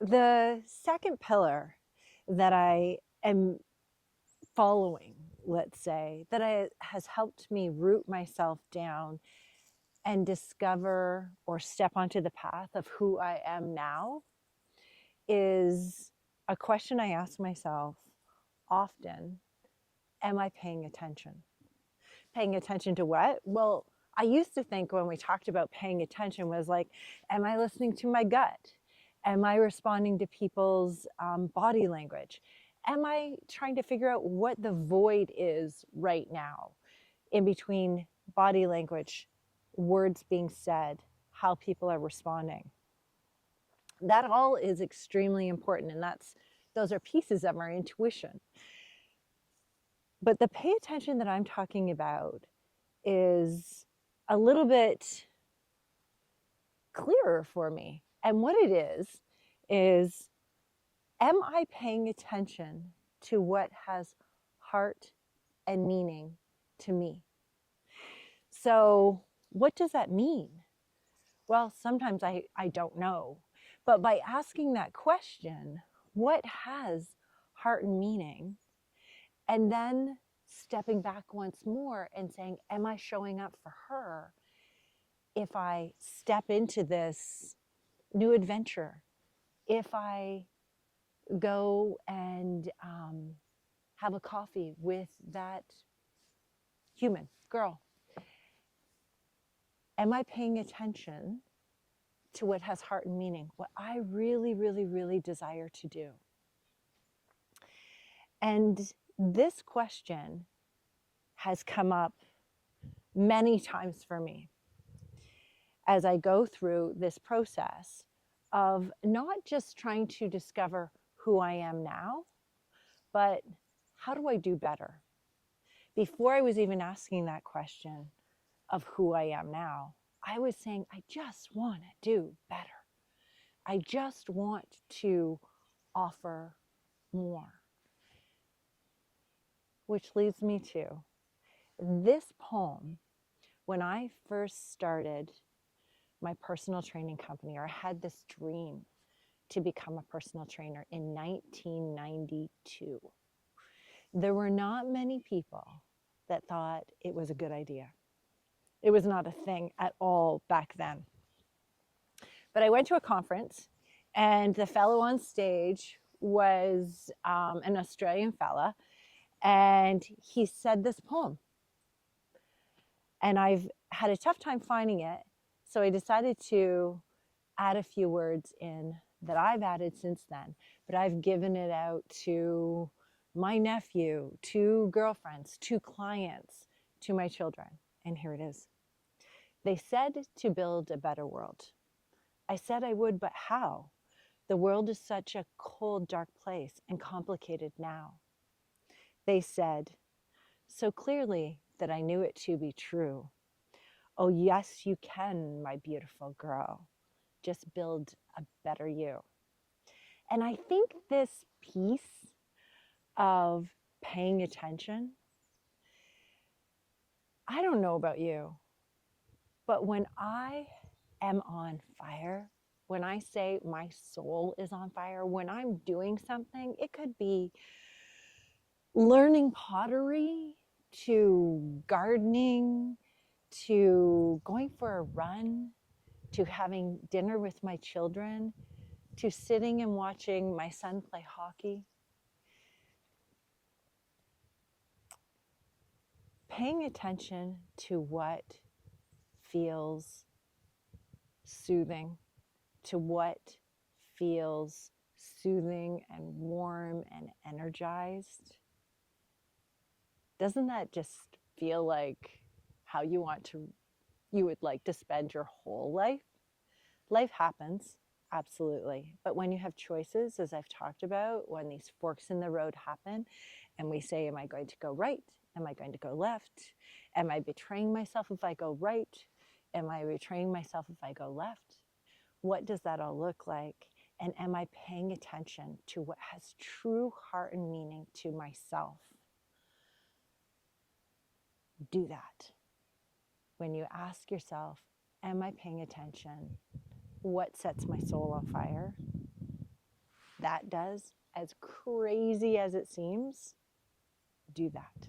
The second pillar that I am following, let's say, has helped me root myself down and discover or step onto the path of who I am now is a question I ask myself often. Am I paying attention? Paying attention to what? Well, I used to think when we talked about paying attention was like, am I listening to my gut? Am I responding to people's body language? Am I trying to figure out what the void is right now in between body language, words being said, how people are responding? That all is extremely important, and those are pieces of our intuition. But the pay attention that I'm talking about is a little bit clearer for me. And what it is, am I paying attention to what has heart and meaning to me? So, what does that mean? Well, sometimes I don't know. But by asking that question, what has heart and meaning? And then stepping back once more and saying, am I showing up for her if I step into this new adventure? If I go and have a coffee with that human girl? Am I paying attention to what has heart and meaning? What I really, really, really desire to do? And this question has come up many times for me as I go through this process of not just trying to discover who I am now, but how do I do better? Before I was even asking that question of who I am now, I was saying, I just want to do better. I just want to offer more. Which leads me to this poem. When I first started my personal training company, or I had this dream to become a personal trainer in 1992, there were not many people that thought it was a good idea. It was not a thing at all back then. But I went to a conference, and the fellow on stage was an Australian fella, and he said this poem. And I've had a tough time finding it, so I decided to add a few words in that I've added since then. But I've given it out to my nephew, to girlfriends, to clients, to my children. And here it is. They said to build a better world. I said I would, but how? The world is such a cold, dark place and complicated now. They said so clearly that I knew it to be true. Oh, yes, you can, my beautiful girl. Just build a better you. And I think this piece of paying attention, I don't know about you, but when I am on fire, when I say my soul is on fire, when I'm doing something, it could be learning pottery, to gardening, to going for a run, to having dinner with my children, to sitting and watching my son play hockey. Paying attention to what feels soothing, to what feels soothing and warm and energized. Doesn't that just feel like how you would like to spend your whole life? Life happens, absolutely. But when you have choices, as I've talked about, when these forks in the road happen and we say, am I going to go right? Am I going to go left? Am I betraying myself if I go right? Am I betraying myself if I go left? What does that all look like? And am I paying attention to what has true heart and meaning to myself? Do that. When you ask yourself, am I paying attention? What sets my soul on fire? that does, as crazy as it seems, do that.